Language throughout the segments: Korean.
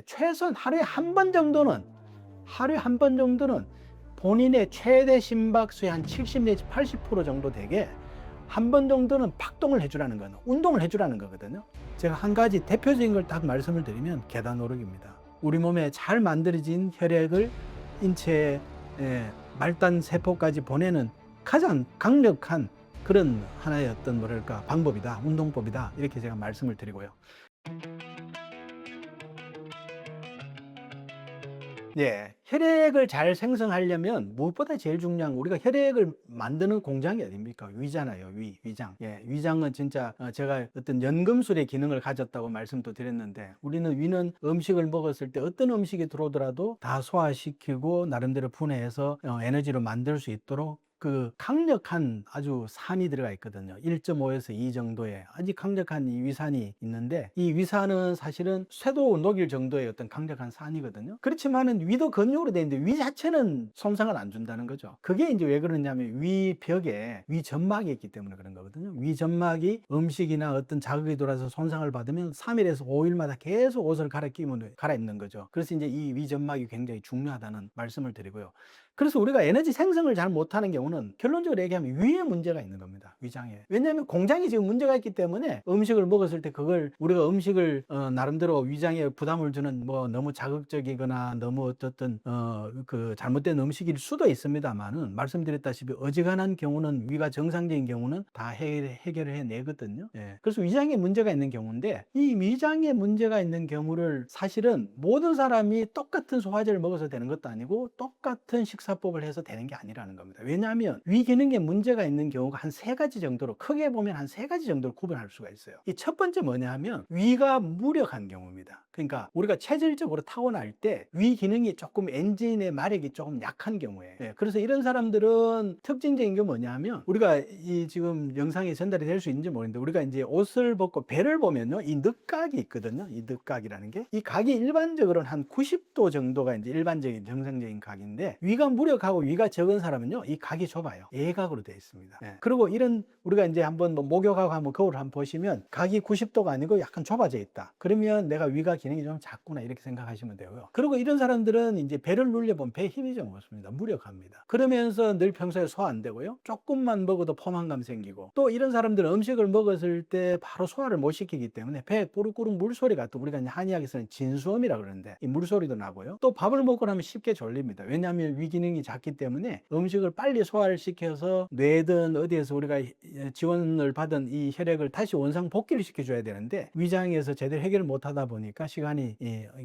최소한 하루에 한 번 정도는 본인의 최대 심박수의 한 70 내지 80% 정도 되게 한 번 정도는 박동을 해주라는 거는 운동을 해주라는 거거든요. 제가 한 가지 대표적인 걸 딱 말씀을 드리면 계단 오르기입니다. 우리 몸에 잘 만들어진 혈액을 인체의 말단 세포까지 보내는 가장 강력한 그런 하나의 어떤 뭐랄까 방법이다, 운동법이다, 이렇게 제가 말씀을 드리고요. 예, 혈액을 잘 생성하려면 무엇보다 제일 중요한 거, 우리가 혈액을 만드는 공장이 어딥니까? 위잖아요. 위장. 예, 위장은 진짜 제가 어떤 연금술의 기능을 가졌다고 말씀도 드렸는데, 우리는 위는 음식을 먹었을 때 어떤 음식이 들어오더라도 다 소화시키고 나름대로 분해해서 에너지로 만들 수 있도록 그 강력한 아주 산이 들어가 있거든요. 1.5에서 2 정도의 아주 강력한 이 위산이 있는데, 이 위산은 사실은 쇠도 녹일 정도의 어떤 강력한 산이거든요. 그렇지만은 위도 근육으로 되어 있는데 위 자체는 손상을 안 준다는 거죠. 그게 이제 왜 그러냐면 위벽에 위점막이 있기 때문에 그런 거거든요. 위점막이 음식이나 어떤 자극이 들어와서 손상을 받으면 3일에서 5일마다 계속 옷을 갈아입는 거죠. 그래서 이제 이 위점막이 굉장히 중요하다는 말씀을 드리고요. 그래서 우리가 에너지 생성을 잘 못하는 경우는 결론적으로 얘기하면 위에 문제가 있는 겁니다. 위장에. 왜냐하면 공장이 지금 문제가 있기 때문에 음식을 먹었을 때 그걸 우리가 음식을 나름대로 위장에 부담을 주는 뭐 너무 자극적이거나 너무 어떻든 그 잘못된 음식일 수도 있습니다만은, 말씀드렸다시피 어지간한 경우는 위가 정상적인 경우는 다 해결을 해내거든요. 예. 그래서 위장에 문제가 있는 경우인데, 이 위장에 문제가 있는 경우를 사실은 모든 사람이 똑같은 소화제를 먹어서 되는 것도 아니고 똑같은 식사법을 해서 되는 게 아니라는 겁니다. 왜냐하면 위 기능에 문제가 있는 경우가 한 3가지 정도로, 크게 보면 한 3가지 정도로 구분할 수가 있어요. 이 첫 번째 뭐냐면 위가 무력한 경우입니다. 그러니까 우리가 체질적으로 타고날 때 위 기능이 조금 엔진의 마력이 조금 약한 경우에, 그래서 이런 사람들은 특징적인 게 뭐냐면, 우리가 이 지금 영상이 전달이 될 수 있는지 모르겠는데, 우리가 이제 옷을 벗고 배를 보면요, 이 늑각이 있거든요. 이 늑각이라는 게, 이 각이 일반적으로는 한 90도 정도가 이제 일반적인 정상적인 각인데, 위가 무력하고 위가 적은 사람은요, 이 각이 좁아요. 예각으로 되어 있습니다. 그리고 이런, 우리가 이제 한번 뭐 목욕하고 한번 거울을 한번 보시면 각이 90도가 아니고 약간 좁아져 있다. 그러면 내가 위가 기능이 좀 작구나, 이렇게 생각하시면 되고요. 그리고 이런 사람들은 이제 배를 눌려보면 배에 힘이 좀 없습니다. 무력합니다. 그러면서 늘 평소에 소화 안 되고요. 조금만 먹어도 포만감 생기고, 또 이런 사람들은 음식을 먹었을 때 바로 소화를 못 시키기 때문에 배에 꾸룩꾸룩 물소리가, 또 우리가 이제 한의학에서는 진수음이라고 그러는데 이 물소리도 나고요. 또 밥을 먹고 나면 쉽게 졸립니다. 왜냐하면 위 기능이 작기 때문에 음식을 빨리 소화를 시켜서 뇌든 어디에서 우리가 지원을 받은 이 혈액을 다시 원상 복귀를 시켜줘야 되는데, 위장에서 제대로 해결을 못 하다 보니까 시간이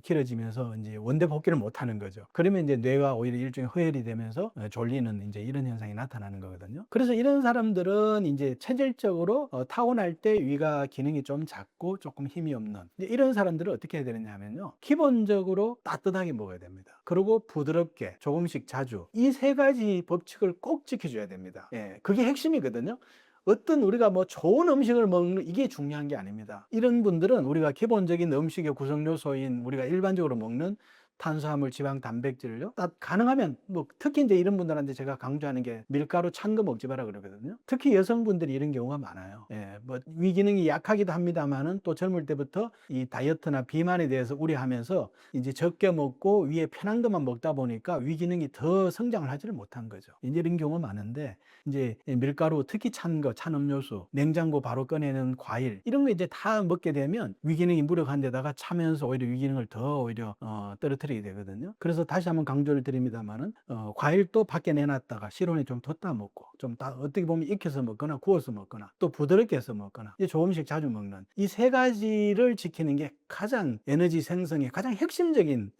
길어지면서 이제 원대 복귀를 못 하는 거죠. 그러면 이제 뇌가 오히려 일종의 허혈이 되면서 졸리는 이제 이런 현상이 나타나는 거거든요. 그래서 이런 사람들은 이제 체질적으로 타고날 때 위가 기능이 좀 작고 조금 힘이 없는 이런 사람들은 어떻게 해야 되느냐 하면요, 기본적으로 따뜻하게 먹어야 됩니다. 그리고 부드럽게 조금씩 자주, 이 3가지 법칙을 꼭 지켜줘야 됩니다. 그게 핵심이거든요. 어떤 우리가 뭐 좋은 음식을 먹는 이게 중요한 게 아닙니다. 이런 분들은 우리가 기본적인 음식의 구성 요소인 우리가 일반적으로 먹는 탄수화물, 지방, 단백질을요, 가능하면 뭐 특히 이제 이런 분들한테 제가 강조하는 게 밀가루 찬 거 먹지 마라 그러거든요. 특히 여성분들이 이런 경우가 많아요. 뭐 위기능이 약하기도 합니다만은, 또 젊을 때부터 이 다이어트나 비만에 대해서 우려하면서 이제 적게 먹고 위에 편한 것만 먹다 보니까 위기능이 더 성장을 하지를 못한 거죠. 이제 이런 경우가 많은데, 이제 밀가루, 특히 찬 거, 찬 음료수, 냉장고 바로 꺼내는 과일, 이런 거 이제 다 먹게 되면 위기능이 무력한 데다가 차면서 오히려 위기능을 더 오히려 떨어뜨리게 되거든요. 그래서 다시 한번 강조를 드립니다만은, 과일도 밖에 내놨다가 실온에 좀 뒀다 먹고, 좀 어떻게 보면 익혀서 먹거나 구워서 먹거나 또 부드럽게 해서 먹거나, 이제 조금씩 자주 먹는 이 3가지를 지키는 게 가장 에너지 생성의 가장 핵심적인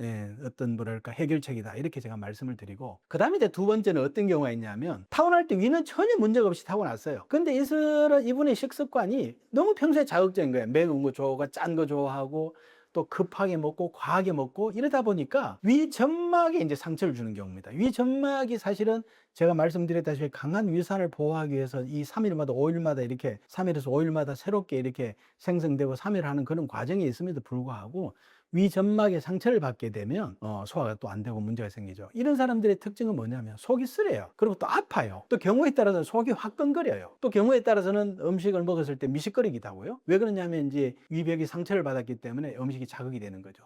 어떤 뭐랄까 해결책이다, 이렇게 제가 말씀을 드리고, 그 다음에 이제 두 번째는 어떤 경우가 있냐면, 타고날 때 위는 전혀 문제가 없이 타고났어요. 근데 이분의 식습관이 너무 평소에 자극적인 거예요. 매운 거 좋아하고 짠 거 좋아하고 또 급하게 먹고 과하게 먹고, 이러다 보니까 위점막에 이제 상처를 주는 경우입니다. 위점막이 사실은 제가 말씀드렸다시피 강한 위산을 보호하기 위해서 이 3일마다 5일마다 이렇게 3일에서 5일마다 새롭게 이렇게 생성되고 3일 하는 그런 과정이 있음에도 불구하고, 위점막에 상처를 받게 되면 소화가 또 안 되고 문제가 생기죠. 이런 사람들의 특징은 뭐냐면 속이 쓰려요. 그리고 또 아파요. 또 경우에 따라서는 속이 화끈거려요. 또 경우에 따라서는 음식을 먹었을 때 미식거리기도 하고요. 왜 그러냐면 이제 위벽이 상처를 받았기 때문에 음식이 자극이 되는 거죠.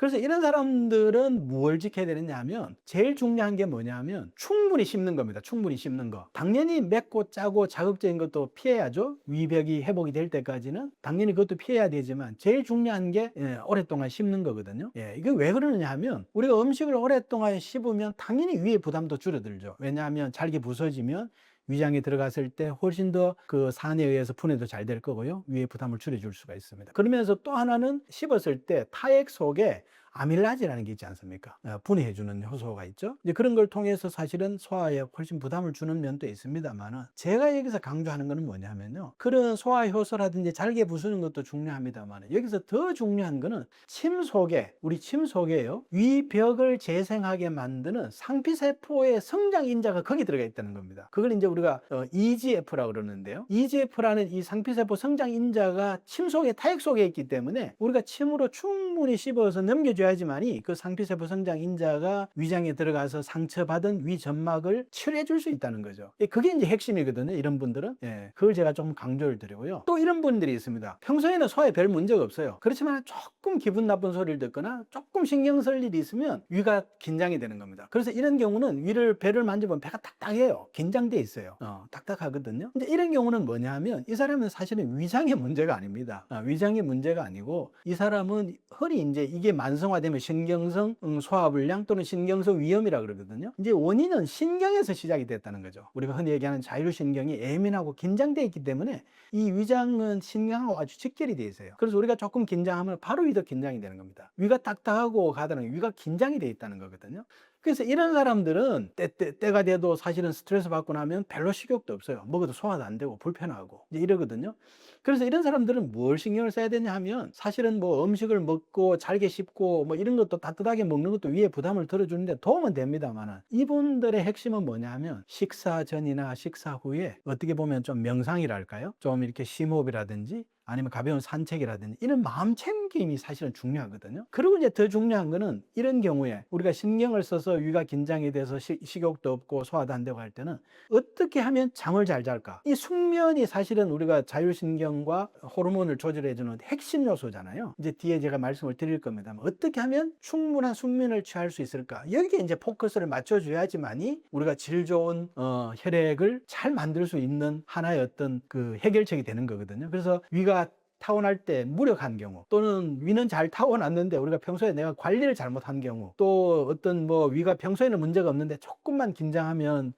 그래서 이런 사람들은 뭘 지켜야 되느냐 하면 제일 중요한 게 뭐냐면 충분히 씹는 겁니다. 충분히 씹는 거. 당연히 맵고 짜고 자극적인 것도 피해야죠. 위벽이 회복이 될 때까지는 당연히 그것도 피해야 되지만 제일 중요한 게 오랫동안 씹는 거거든요. 이게 왜 그러느냐 하면 우리가 음식을 오랫동안 씹으면 당연히 위의 부담도 줄어들죠. 왜냐하면 잘게 부서지면 위장에 들어갔을 때 훨씬 더 그 산에 의해서 분해도 잘 될 거고요. 위의 부담을 줄여줄 수가 있습니다. 그러면서 또 하나는 씹었을 때 타액 속에 아밀라제라는 게 있지 않습니까? 분해해주는 효소가 있죠. 이제 그런 걸 통해서 사실은 소화에 훨씬 부담을 주는 면도 있습니다만은 제가 여기서 강조하는 것은 뭐냐면요. 그런 소화 효소라든지 잘게 부수는 것도 중요합니다만 여기서 더 중요한 것은 침 속에, 우리 침 속에요. 위벽을 재생하게 만드는 상피세포의 성장 인자가 거기 들어가 있다는 겁니다. 그걸 이제 우리가 EGF라고 그러는데요. EGF라는 이 상피세포 성장 인자가 침 속에, 타액 속에 있기 때문에 우리가 침으로 충분히 씹어서 넘겨줘야지만이 그 상피세포 성장 인자가 위장에 들어가서 상처받은 위 점막을 치료해 줄 수 있다는 거죠. 그게 이제 핵심이거든요. 이런 분들은. 그걸 제가 좀 강조를 드리고요. 또 이런 분들이 있습니다. 평소에는 소화에 별 문제가 없어요. 그렇지만 조금 기분 나쁜 소리를 듣거나 조금 신경 쓸 일이 있으면 위가 긴장이 되는 겁니다. 그래서 이런 경우는 배를 만져보면 배가 딱딱해요. 긴장돼 있어요. 딱딱하거든요. 근데 이런 경우는 뭐냐 하면 이 사람은 사실은 위장의 문제가 아닙니다. 위장의 문제가 아니고 이 사람은 허리 이제 이게 만성화되면 신경성 소화불량 또는 신경성 위염이라 그러거든요. 이제 원인은 신경에서 시작이 됐다는 거죠. 우리가 흔히 얘기하는 자율신경이 예민하고 긴장되어 있기 때문에 이 위장은 신경하고 아주 직결이 되어 있어요. 그래서 우리가 조금 긴장하면 바로 위도 긴장이 되는 겁니다. 위가 딱딱하고 가다는 위가 긴장이 되어 있다는 거거든요. 그래서 이런 사람들은 때가 돼도 사실은 스트레스 받고 나면 별로 식욕도 없어요. 먹어도 소화도 안 되고 불편하고 이제 이러거든요. 그래서 이런 사람들은 뭘 신경을 써야 되냐 하면 사실은 뭐 음식을 먹고 잘게 씹고 뭐 이런 것도 따뜻하게 먹는 것도 위에 부담을 덜어주는데 도움은 됩니다만 이분들의 핵심은 뭐냐 하면 식사 전이나 식사 후에 어떻게 보면 좀 명상이랄까요? 좀 이렇게 심호흡이라든지 아니면 가벼운 산책이라든지 이런 마음 챙김이 사실은 중요하거든요. 그리고 이제 더 중요한 거는 이런 경우에 우리가 신경을 써서 위가 긴장이 돼서 식욕도 없고 소화도 안 되고 할 때는 어떻게 하면 잠을 잘 잘까? 이 숙면이 사실은 우리가 자율신경과 호르몬을 조절해주는 핵심 요소잖아요. 이제 뒤에 제가 말씀을 드릴 겁니다. 어떻게 하면 충분한 숙면을 취할 수 있을까? 여기에 이제 포커스를 맞춰줘야지만이 우리가 질 좋은 혈액을 잘 만들 수 있는 하나의 어떤 그 해결책이 되는 거거든요. 그래서 위가 타원할 때 무력한 경우 또는 위는 잘 타원했는데 우리가 평소에 내가 관리를 잘못한 경우 또 어떤 뭐 위가 평소에는 문제가 없는데 조금만 긴장하면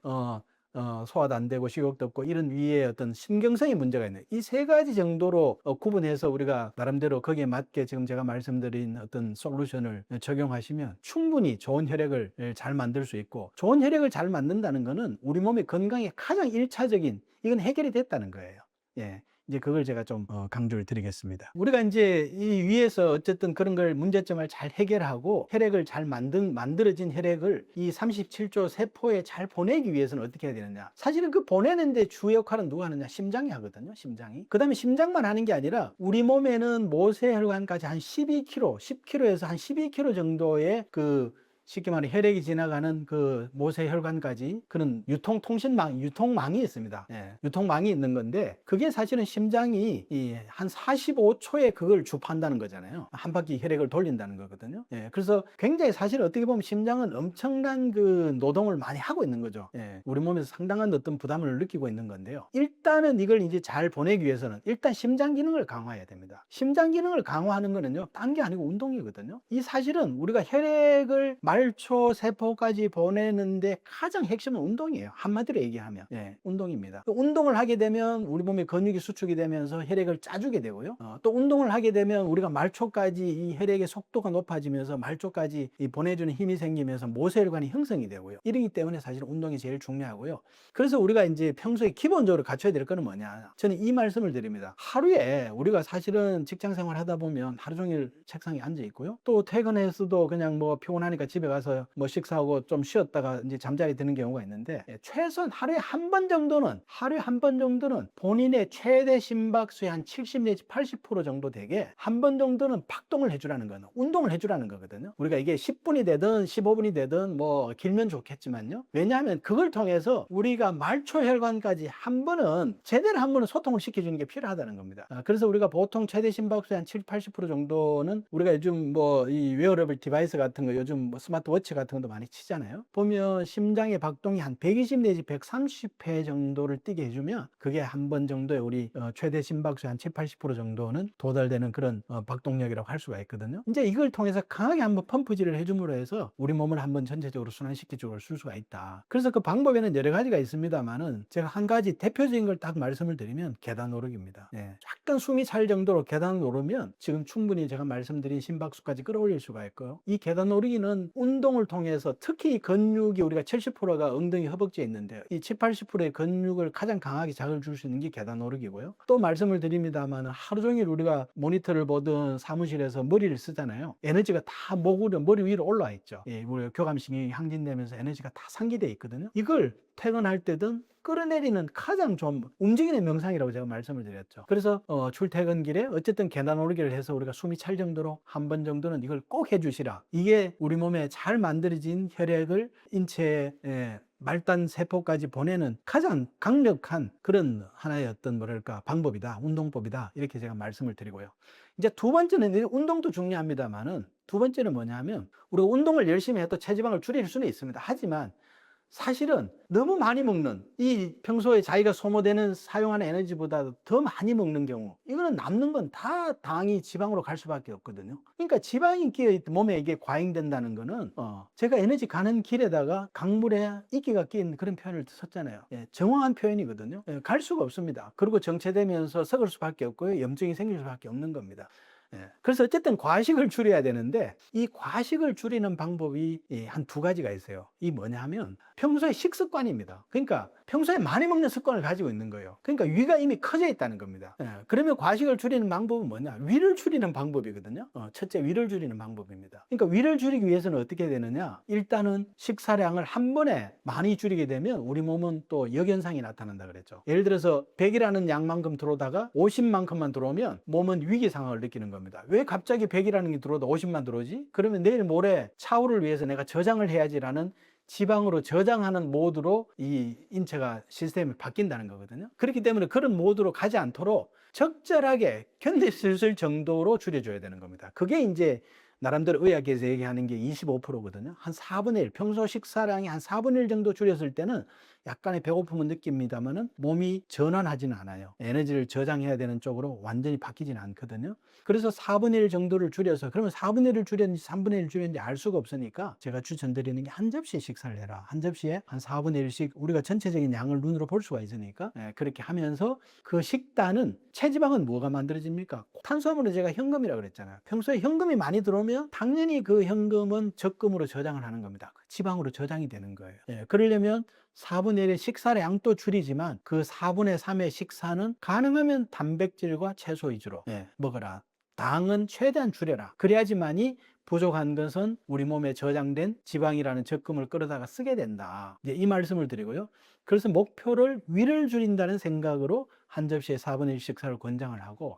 소화도 안 되고 식욕도 없고 이런 위에 어떤 신경성의 문제가 있는 이 세 가지 정도로 구분해서 우리가 나름대로 거기에 맞게 지금 제가 말씀드린 어떤 솔루션을 적용하시면 충분히 좋은 혈액을 잘 만들 수 있고 좋은 혈액을 잘 만든다는 거는 우리 몸의 건강에 가장 일차적인 이건 해결이 됐다는 거예요. 이제 그걸 제가 좀 강조를 드리겠습니다. 우리가 이제 이 위에서 어쨌든 그런 걸 문제점을 잘 해결하고 혈액을 잘 만들어진 혈액을 이 37조 세포에 잘 보내기 위해서는 어떻게 해야 되느냐? 사실은 그 보내는데 주 역할은 누가 하느냐? 심장이 하거든요. 심장이. 그다음에 심장만 하는 게 아니라 우리 몸에는 모세혈관까지 한 12km, 10km에서 한 12km 정도의 그 쉽게 말해 혈액이 지나가는 그 모세혈관까지 그런 유통망이 있습니다. 유통망이 있는 건데 그게 사실은 심장이 한 45초에 그걸 주파한다는 거잖아요. 한 바퀴 혈액을 돌린다는 거거든요. 그래서 굉장히 사실 어떻게 보면 심장은 엄청난 그 노동을 많이 하고 있는 거죠. 우리 몸에서 상당한 어떤 부담을 느끼고 있는 건데요. 일단은 이걸 이제 잘 보내기 위해서는 일단 심장 기능을 강화해야 됩니다. 심장 기능을 강화하는 거는요, 딴 게 아니고 운동이거든요. 이 사실은 우리가 혈액을 말초 세포까지 보내는데 가장 핵심은 운동이에요. 한마디로 얘기하면 운동입니다. 또 운동을 하게 되면 우리 몸의 근육이 수축이 되면서 혈액을 짜주게 되고요. 또 운동을 하게 되면 우리가 말초까지 이 혈액의 속도가 높아지면서 말초까지 보내주는 힘이 생기면서 모세혈관이 형성이 되고요. 이러기 때문에 사실 운동이 제일 중요하고요. 그래서 우리가 이제 평소에 기본적으로 갖춰야 될 거는 뭐냐? 저는 이 말씀을 드립니다. 하루에 우리가 사실은 직장 생활 하다 보면 하루 종일 책상에 앉아 있고요. 또 퇴근해서도 그냥 뭐 피곤하니까 집에 집에 가서 뭐 식사하고 좀 쉬었다가 이제 잠자리 드는 경우가 있는데, 최소한 하루에 한 번 정도는 본인의 최대 심박수의 한 70 내지 80% 정도 되게 한 번 정도는 박동을 해주라는 거는, 운동을 해주라는 거거든요. 우리가 이게 10분이 되든 15분이 되든 뭐 길면 좋겠지만요. 왜냐하면 그걸 통해서 우리가 말초혈관까지 제대로 한 번은 소통을 시켜주는 게 필요하다는 겁니다. 그래서 우리가 보통 최대 심박수의 한 70, 80% 정도는, 우리가 요즘 뭐 이 웨어러블 디바이스 같은 거, 요즘 뭐 스마트워치 같은 것도 많이 치잖아요. 보면 심장의 박동이 한 120 내지 130회 정도를 뛰게 해주면 그게 한 번 정도의 우리 최대 심박수의 한 70, 80% 정도는 도달되는 그런 박동력이라고 할 수가 있거든요. 이제 이걸 통해서 강하게 한번 펌프질을 해줌으로 해서 우리 몸을 한번 전체적으로 순환시키적으로 쓸 수가 있다. 그래서 그 방법에는 여러 가지가 있습니다만은, 제가 한 가지 대표적인 걸 딱 말씀을 드리면 계단 오르기입니다. 약간 숨이 찰 정도로 계단을 오르면 지금 충분히 제가 말씀드린 심박수까지 끌어올릴 수가 있고요. 이 계단 오르기는 운동을 통해서, 특히 근육이 우리가 70%가 엉덩이 허벅지에 있는데, 이 70, 80%의 근육을 가장 강하게 자극을 줄 수 있는 게 계단 오르기고요. 또 말씀을 드립니다만, 하루 종일 우리가 모니터를 보든 사무실에서 머리를 쓰잖아요. 에너지가 다 머리 위로 올라와 있죠. 우리 교감신경이 항진되면서 에너지가 다 상기되어 있거든요. 이걸 퇴근할 때든 끌어내리는 가장 좀 움직이는 명상이라고 제가 말씀을 드렸죠. 그래서 출퇴근길에 어쨌든 계단 오르기를 해서 우리가 숨이 찰 정도로 한 번 정도는 이걸 꼭 해주시라. 이게 우리 몸에 잘 만들어진 혈액을 인체에 말단 세포까지 보내는 가장 강력한 그런 하나의 어떤 방법이다, 운동법이다, 이렇게 제가 말씀을 드리고요. 이제 두 번째는, 운동도 중요합니다만은, 두 번째는 뭐냐 하면, 우리가 운동을 열심히 해도 체지방을 줄일 수는 있습니다. 하지만 사실은 너무 많이 먹는, 이 평소에 자기가 소모되는 사용하는 에너지보다 더 많이 먹는 경우, 이거는 남는 건 다 당이 지방으로 갈 수밖에 없거든요. 그러니까 지방이 몸에 이게 과잉된다는 거는, 제가 에너지 가는 길에다가 강물에 이끼가 낀 그런 표현을 썼잖아요. 정확한 표현이거든요. 갈 수가 없습니다. 그리고 정체되면서 썩을 수밖에 없고요, 염증이 생길 수밖에 없는 겁니다. 그래서 어쨌든 과식을 줄여야 되는데, 이 과식을 줄이는 방법이 한 두 가지가 있어요. 이 뭐냐 하면, 평소에 식습관입니다. 그러니까 평소에 많이 먹는 습관을 가지고 있는 거예요. 그러니까 위가 이미 커져 있다는 겁니다. 그러면 과식을 줄이는 방법은 뭐냐? 위를 줄이는 방법이거든요. 첫째, 위를 줄이는 방법입니다. 그러니까 위를 줄이기 위해서는 어떻게 되느냐? 일단은 식사량을 한 번에 많이 줄이게 되면 우리 몸은 또 역현상이 나타난다 그랬죠. 예를 들어서 100이라는 양만큼 들어오다가 50만큼만 들어오면 몸은 위기 상황을 느끼는 겁니다. 왜 갑자기 100이라는 게 들어오다 50만 들어오지? 그러면 내일 모레 차후를 위해서 내가 저장을 해야지라는 지방으로 저장하는 모드로 이 인체가 시스템이 바뀐다는 거거든요. 그렇기 때문에 그런 모드로 가지 않도록 적절하게 견딜 수 있을 정도로 줄여줘야 되는 겁니다. 그게 이제 나름대로 의학에서 얘기하는 게 25%거든요. 한 4분의 1, 평소 식사량이 한 4분의 1 정도 줄였을 때는 약간의 배고픔은 느낍니다만은 몸이 전환하지는 않아요. 에너지를 저장해야 되는 쪽으로 완전히 바뀌지는 않거든요. 그래서 4분의 1 정도를 줄여서, 그러면 4분의 1을 줄였는지 3분의 1을 줄였는지 알 수가 없으니까 제가 추천드리는 게 한 접시 식사를 해라. 한 접시에 한 4분의 1씩 우리가 전체적인 양을 눈으로 볼 수가 있으니까 그렇게 하면서, 그 식단은, 체지방은 뭐가 만들어집니까? 탄수화물은 제가 현금이라고 그랬잖아요. 평소에 현금이 많이 들어오면 당연히 그 현금은 적금으로 저장을 하는 겁니다. 지방으로 저장이 되는 거예요. 그러려면 4분의 1의 식사량도 줄이지만 그 4분의 3의 식사는 가능하면 단백질과 채소 위주로 먹어라. 당은 최대한 줄여라. 그래야지만이 부족한 것은 우리 몸에 저장된 지방이라는 적금을 끌어다가 쓰게 된다. 이제 이 말씀을 드리고요. 그래서 목표를 위를 줄인다는 생각으로 한 접시에 4분의 1 식사를 권장을 하고,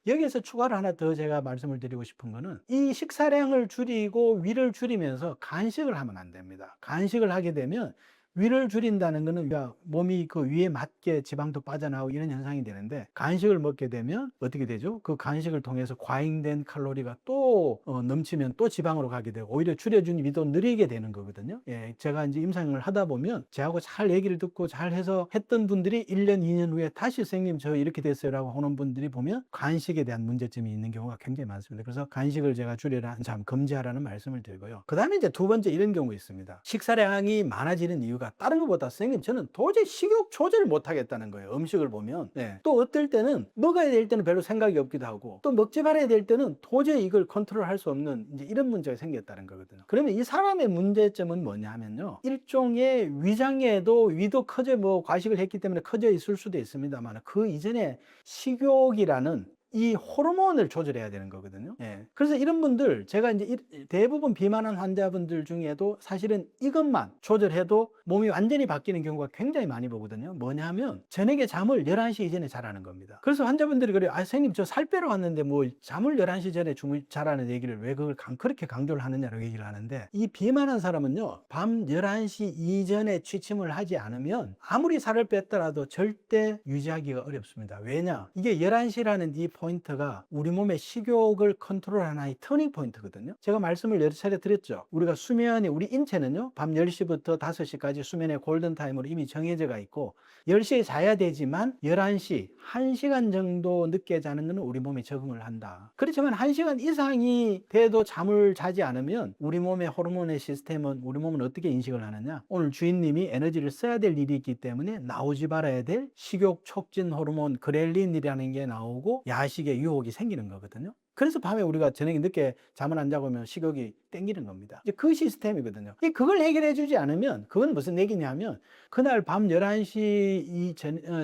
여기에서 추가로 하나 더 제가 말씀을 드리고 싶은 거는, 이 식사량을 줄이고 위를 줄이면서 간식을 하면 안 됩니다. 간식을 하게 되면 위를 줄인다는 거는 몸이 그 위에 맞게 지방도 빠져나오고 이런 현상이 되는데, 간식을 먹게 되면 어떻게 되죠? 그 간식을 통해서 과잉된 칼로리가 또 넘치면 또 지방으로 가게 되고, 오히려 줄여준 위도 느리게 되는 거거든요. 제가 이제 임상을 하다 보면 저하고 잘 얘기를 듣고 잘 해서 했던 분들이 1년, 2년 후에 다시 선생님 저 이렇게 됐어요 라고 하는 분들이 보면 간식에 대한 문제점이 있는 경우가 굉장히 많습니다. 그래서 간식을 제가 줄여라, 참 금지하라는 말씀을 드리고요. 그 다음에 이제 두 번째, 이런 경우 있습니다. 식사량이 많아지는 이유가 다른 것보다, 선생님 저는 도저히 식욕 조절을 못 하겠다는 거예요. 음식을 보면. 또 어떨 때는 먹어야 될 때는 별로 생각이 없기도 하고, 또 먹지 말아야 될 때는 도저히 이걸 컨트롤할 수 없는 이제 이런 문제가 생겼다는 거거든요. 그러면 이 사람의 문제점은 뭐냐 하면요, 일종의 위장에도 위도 커져, 과식을 했기 때문에 커져 있을 수도 있습니다만, 그 이전에 식욕이라는 이 호르몬을 조절해야 되는 거거든요. 예. 그래서 이런 분들, 제가 이제 대부분 비만한 환자분들 중에도 사실은 이것만 조절해도 몸이 완전히 바뀌는 경우가 굉장히 많이 보거든요. 뭐냐 하면 저녁에 잠을 11시 이전에 자라는 겁니다. 그래서 환자분들이 그래요. 아, 선생님, 저 살 빼러 왔는데 뭐 잠을 11시 전에 자라는 얘기를 왜 그걸 그렇게 강조를 하느냐라고 얘기를 하는데, 이 비만한 사람은요, 밤 11시 이전에 취침을 하지 않으면 아무리 살을 뺐더라도 절대 유지하기가 어렵습니다. 왜냐? 이게 11시라는 이 포인트가 우리 몸의 식욕을 컨트롤하는 하나의 터닝 포인트거든요. 제가 말씀을 여러 차례 드렸죠. 우리가 수면이, 우리 인체는요, 밤 10시부터 5시까지 수면의 골든타임으로 이미 정해져가 있고 10시에 자야 되지만 11시, 1시간 정도 늦게 자는 것은 우리 몸이 적응을 한다. 그렇지만 1시간 이상이 돼도 잠을 자지 않으면 우리 몸의 호르몬의 시스템은, 우리 몸은 어떻게 인식을 하느냐? 오늘 주인님이 에너지를 써야 될 일이 있기 때문에 나오지 말아야 될 식욕 촉진 호르몬 그렐린이라는 게 나오고 야식의 유혹이 생기는 거거든요. 그래서 밤에 우리가 저녁에 늦게 잠을 안 자고 하면 식욕이 땡기는 겁니다. 이제 그 시스템이거든요. 그걸 해결해 주지 않으면, 그건 무슨 얘기냐면, 그날 밤 11시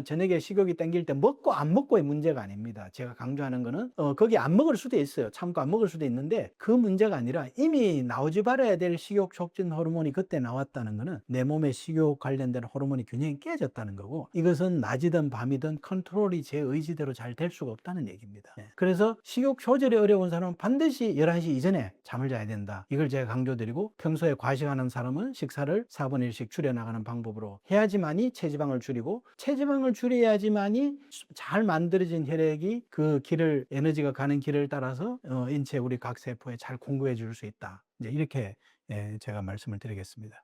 저녁에 식욕이 땡길 때 먹고 안 먹고의 문제가 아닙니다. 제가 강조하는 거는 거기 안 먹을 수도 있어요. 참고 안 먹을 수도 있는데, 그 문제가 아니라 이미 나오지 말아야 될 식욕 촉진 호르몬이 그때 나왔다는 거는 내 몸의 식욕 관련된 호르몬이 균형이 깨졌다는 거고, 이것은 낮이든 밤이든 컨트롤이 제 의지대로 잘 될 수가 없다는 얘기입니다. 그래서 식욕 조절이 어려운 사람은 반드시 11시 이전에 잠을 자야 된다. 이걸 제가 강조드리고, 평소에 과식하는 사람은 식사를 4분의 1씩 줄여나가는 방법으로 해야지만이 체지방을 줄이고, 체지방을 줄여야지만이 잘 만들어진 혈액이 그 길을, 에너지가 가는 길을 따라서 인체 우리 각 세포에 잘 공급해 줄 수 있다. 이제 이렇게 제가 말씀을 드리겠습니다.